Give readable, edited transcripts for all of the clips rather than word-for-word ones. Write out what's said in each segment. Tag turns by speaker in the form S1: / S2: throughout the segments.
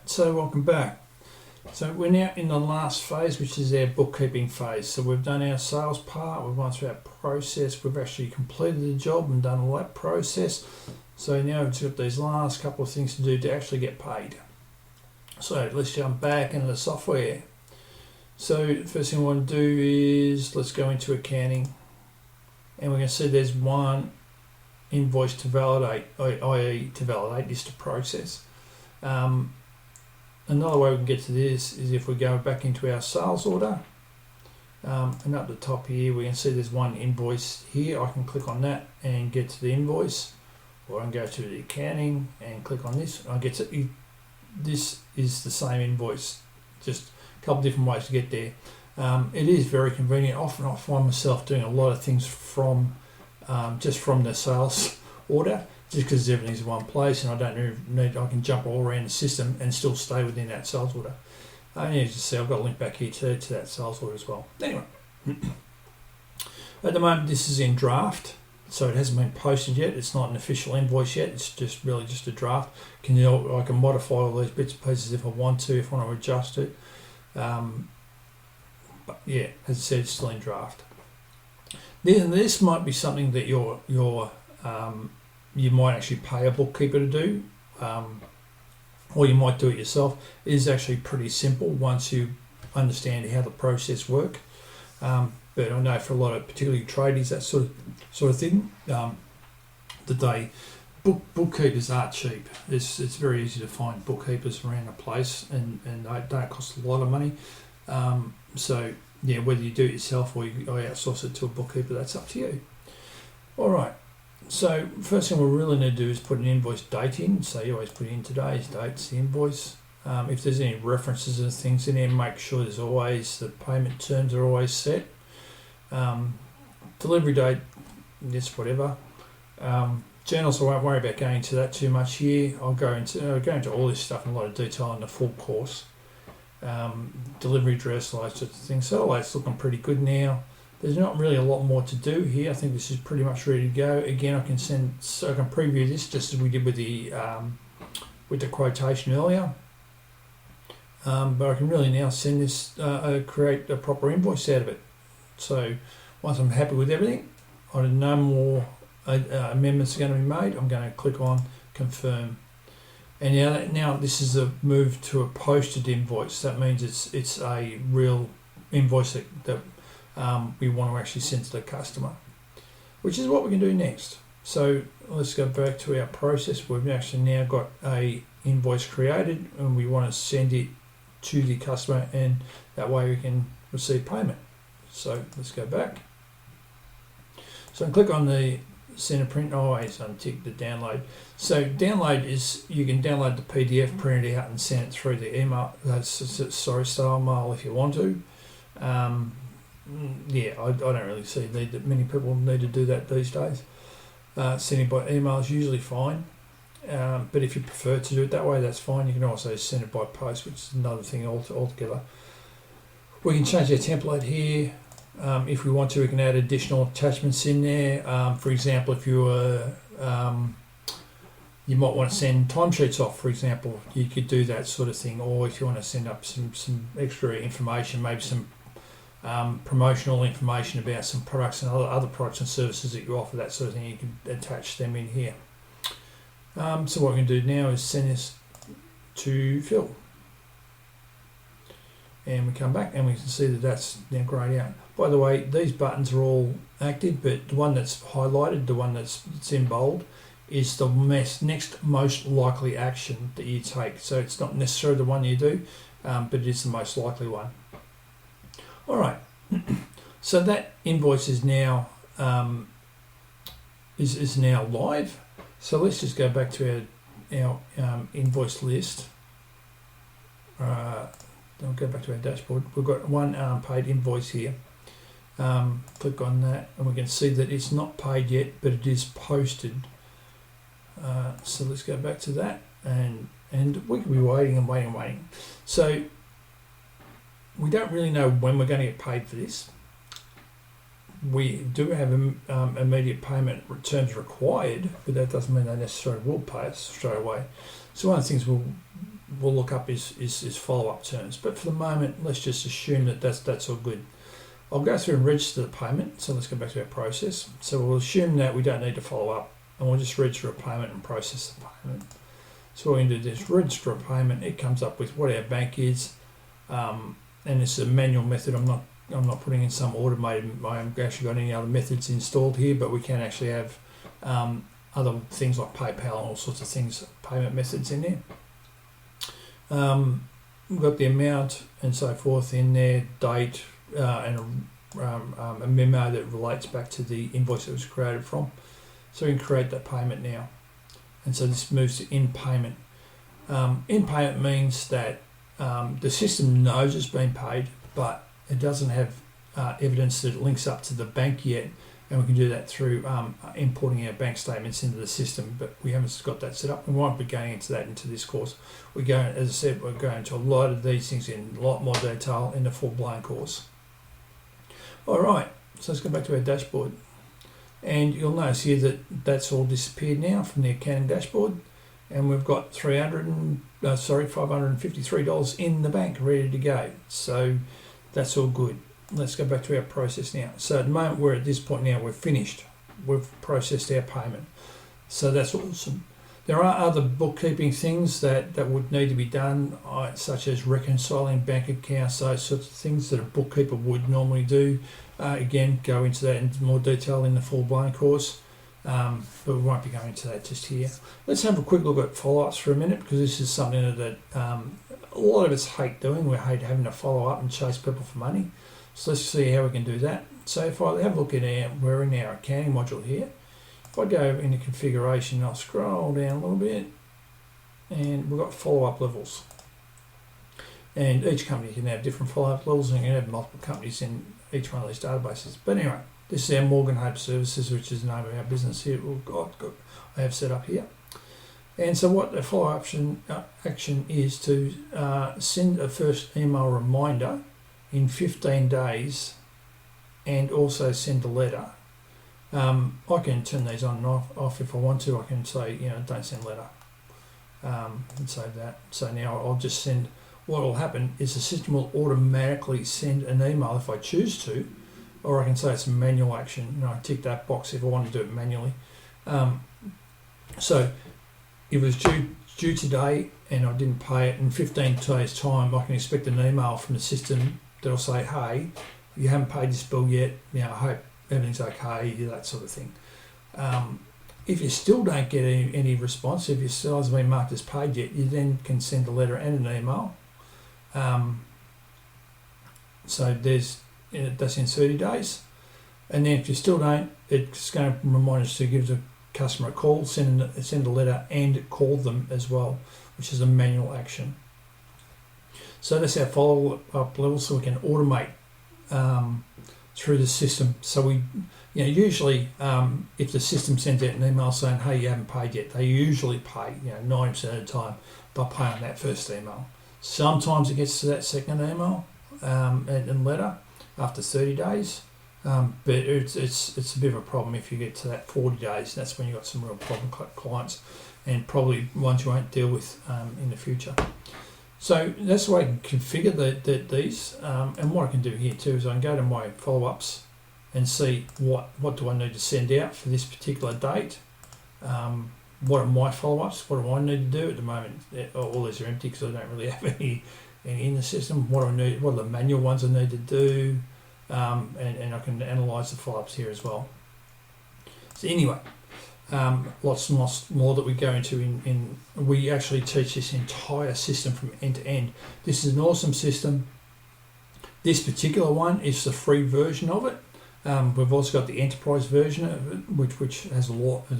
S1: So welcome back. So we're now in the last phase, which is our bookkeeping phase. So we've done our sales part, we've gone through our process, we've actually completed the job and done all that process. So now we've got these last couple of things to do to actually get paid. So let's jump back into the software. So the first thing we want to do is let's go into accounting, and we're going to see there's one invoice to validate, i.e. to validate is to process. Another way we can get to this is if we go back into our sales order, and up the top here we can see there's one invoice here. I can click on that and get to the invoice, or I can go to the accounting and click on this. I get to this is the same invoice, just a couple of different ways to get there. It is very convenient. Often I find myself doing a lot of things from just from the sales order, just because everything's in one place and I don't need, I can jump all around the system and still stay within that sales order. And as you see, I've got a link back here to that sales order as well. Anyway, at the moment this is in draft, so it hasn't been posted yet. It's not an official invoice yet. It's just really just a draft. I can modify all these bits and pieces if I want to, if I want to adjust it. But yeah, as I said, it's still in draft. This might be something that you might actually pay a bookkeeper to do, or you might do it yourself. It is actually pretty simple once you understand how the process works. But I know for a lot of particularly tradies, that sort of thing, that bookkeepers are cheap. It's very easy to find bookkeepers around the place, and they don't cost a lot of money. So yeah, whether you do it yourself or you outsource it to a bookkeeper, that's up to you. All right. So first thing we really need to do is put an invoice date in. So you always put in today's date's the invoice. If there's any references and things in there, make sure there's always the payment terms are always set. Delivery date, yes, whatever. Journals, I won't worry about going into that too much here. I'll go into all this stuff in a lot of detail in the full course. Delivery address, all that sort of things. So all that's looking pretty good now. There's not really a lot more to do here. I think this is pretty much ready to go. Again, I can preview this just as we did with the quotation earlier. But I can really now send this, create a proper invoice out of it. So once I'm happy with everything, I know no more amendments are going to be made. I'm going to click on confirm. And now this is a move to a posted invoice. That means it's a real invoice that we want to actually send to the customer, which is what we can do next. So let's go back to our process. We've actually now got a invoice created and we want to send it to the customer, and that way we can receive payment. So let's go back. So I can click on the send a print. I always untick the download. So download is, you can download the PDF, print it out and send it through the email, style mail if you want to. Yeah, I don't really see that many people need to do that these days. Sending by email is usually fine, but if you prefer to do it that way, that's fine. You can also send it by post, which is another thing altogether. We can change our template here. If we want to, we can add additional attachments in there. For example, if you you might want to send timesheets off, for example, you could do that sort of thing. Or if you want to send up some extra information, maybe some promotional information about some products and other products and services that you offer, that sort of thing, you can attach them in here. So what we can do now is send this to Phil. And we come back and we can see that that's now grayed out. By the way, these buttons are all active, but the one that's highlighted, the one that's in bold, is the next most likely action that you take. So it's not necessarily the one you do, but it is the most likely one. All right, so that invoice is now is now live. So let's just go back to our invoice list. I'll go back to our dashboard. We've got one paid invoice here. Click on that and we can see that it's not paid yet, but it is posted. So let's go back to that, and we can be waiting and waiting and waiting. So we don't really know when we're going to get paid for this. We do have immediate payment terms required, but that doesn't mean they necessarily will pay us straight away. So one of the things we'll we'll look up is follow-up terms. But for the moment, let's just assume that that's all good. I'll go through and register the payment. So let's go back to our process. So we'll assume that we don't need to follow up, and we'll just register a payment and process the payment. So what we can do is register a payment. It comes up with what our bank is, and it's a manual method. I'm not putting in some automated. I haven't actually got any other methods installed here, but we can actually have other things like PayPal and all sorts of things, payment methods in there. We've got the amount and so forth in there, date, and a memo that relates back to the invoice that was created from. So we can create that payment now. And so this moves to in payment. In payment means that the system knows it's been paid, but it doesn't have evidence that it links up to the bank yet. And we can do that through importing our bank statements into the system, but we haven't got that set up. We won't be going into that into this course. We're going, as I said, we're going into a lot of these things in a lot more detail in the full-blown course. All right, so let's go back to our dashboard. And you'll notice here that that's all disappeared now from the accounting dashboard. And we've got $553 in the bank ready to go. So that's all good. Let's go back to our process now. So at the moment we're at this point now, we're finished. We've processed our payment. So that's awesome. There are other bookkeeping things that would need to be done, such as reconciling bank accounts, those sorts of things that a bookkeeper would normally do. Again, go into that in more detail in the full-blown course, but we won't be going into that just here. Let's have a quick look at follow-ups for a minute, because this is something that a lot of us hate doing. We hate having to follow up and chase people for money. So let's see how we can do that. So if I have a look at we're in our accounting module here. If I go into configuration, I'll scroll down a little bit, and we've got follow-up levels. And each company can have different follow-up levels, and you can have multiple companies in each one of these databases. But anyway, this is our Morgan Hope Services, which is the name of our business here. I have set up here. And so what the follow-up action is to send a first email reminder in 15 days, and also send a letter. I can turn these on and off if I want to. I can say, don't send letter, and save that. So now I'll just send. What will happen is the system will automatically send an email if I choose to, or I can say it's a manual action. I tick that box if I want to do it manually. So if it was due today and I didn't pay it in 15 days' time, I can expect an email from the system that'll say, hey, you haven't paid this bill yet, I hope everything's okay, that sort of thing. If you still don't get any response, if your still hasn't been marked as paid yet, you then can send a letter and an email. So that's in 30 days. And then if you still don't, it's going to remind us to give the customer a call, send a letter and call them as well, which is a manual action. So that's our follow-up level, so we can automate through the system. So we, usually if the system sends out an email saying, hey, you haven't paid yet, they usually pay, 90% of the time, they'll pay on that first email. Sometimes it gets to that second email and letter after 30 days, but it's a bit of a problem if you get to that 40 days. That's when you've got some real problem clients, and probably ones you won't deal with in the future. So that's the way I can configure these, and what I can do here too is I can go to my follow-ups and see what do I need to send out for this particular date. What are my follow-ups? What do I need to do at the moment? All these are empty because I don't really have any in the system. What do I need? What are the manual ones I need to do? And I can analyse the follow-ups here as well. So anyway, lots more that we go into we actually teach this entire system from end to end. This is an awesome system. This particular one is the free version of it. We've also got the enterprise version of it, which has a lot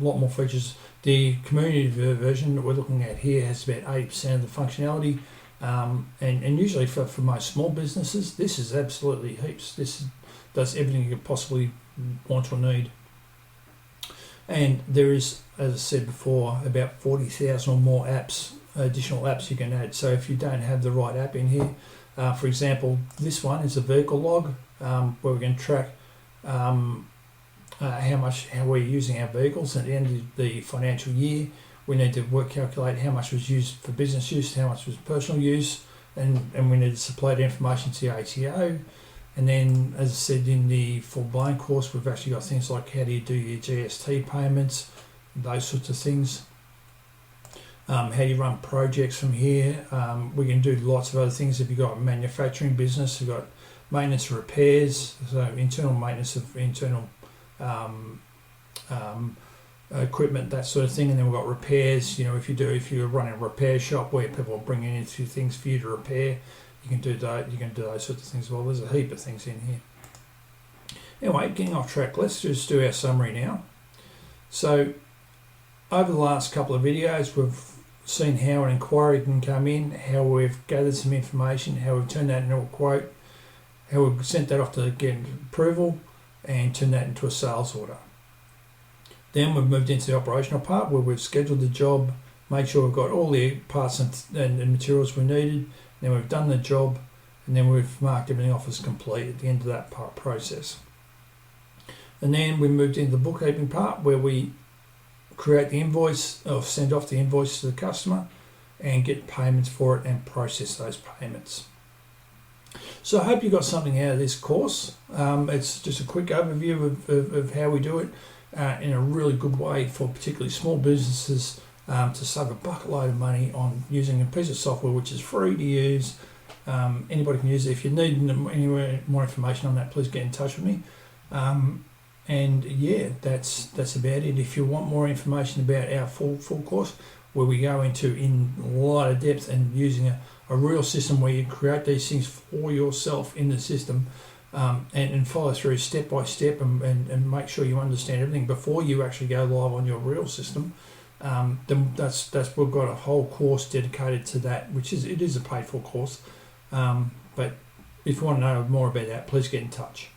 S1: more features. The community version that we're looking at here has about 80% of the functionality, and usually for most small businesses, this is absolutely heaps. This does everything you could possibly want or need. And there is, as I said before, about 40,000 or more additional apps you can add. So if you don't have the right app in here, for example, this one is a vehicle log, where we can track how we're using our vehicles at the end of the financial year. we need to calculate how much was used for business use, how much was personal use, and we need to supply the information to the ATO. And then, as I said, in the full-blown course, we've actually got things like how do you do your GST payments, those sorts of things. How do you run projects from here? We can do lots of other things. If you've got a manufacturing business, you've got maintenance and repairs, so internal maintenance of internal equipment, that sort of thing. And then we've got repairs. If you're running a repair shop where people are bringing in a few things for you to repair, you can do that. You can do those sorts of things as well. There's a heap of things in here. Anyway, getting off track, let's just do our summary now. So, over the last couple of videos, we've seen how an inquiry can come in, how we've gathered some information, how we've turned that into a quote, how we've sent that off to get approval, and turned that into a sales order. Then we've moved into the operational part where we've scheduled the job, made sure we've got all the parts and materials we needed. Then we've done the job, and then we've marked everything off as complete at the end of that process. And then we moved into the bookkeeping part where we create the invoice, or send off the invoice to the customer and get payments for it and process those payments. So I hope you got something out of this course. It's just a quick overview of how we do it in a really good way for particularly small businesses to save a bucket load of money on using a piece of software which is free to use. Anybody can use it. If you need any more information on that, please get in touch with me. And yeah, that's about it. If you want more information about our full course, where we go into in a lot of depth and using a real system where you create these things for yourself in the system, and follow through step by step and make sure you understand everything before you actually go live on your real system, then that's we've got a whole course dedicated to that, which is a paid for course. But if you want to know more about that, please get in touch.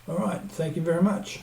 S1: All right, thank you very much.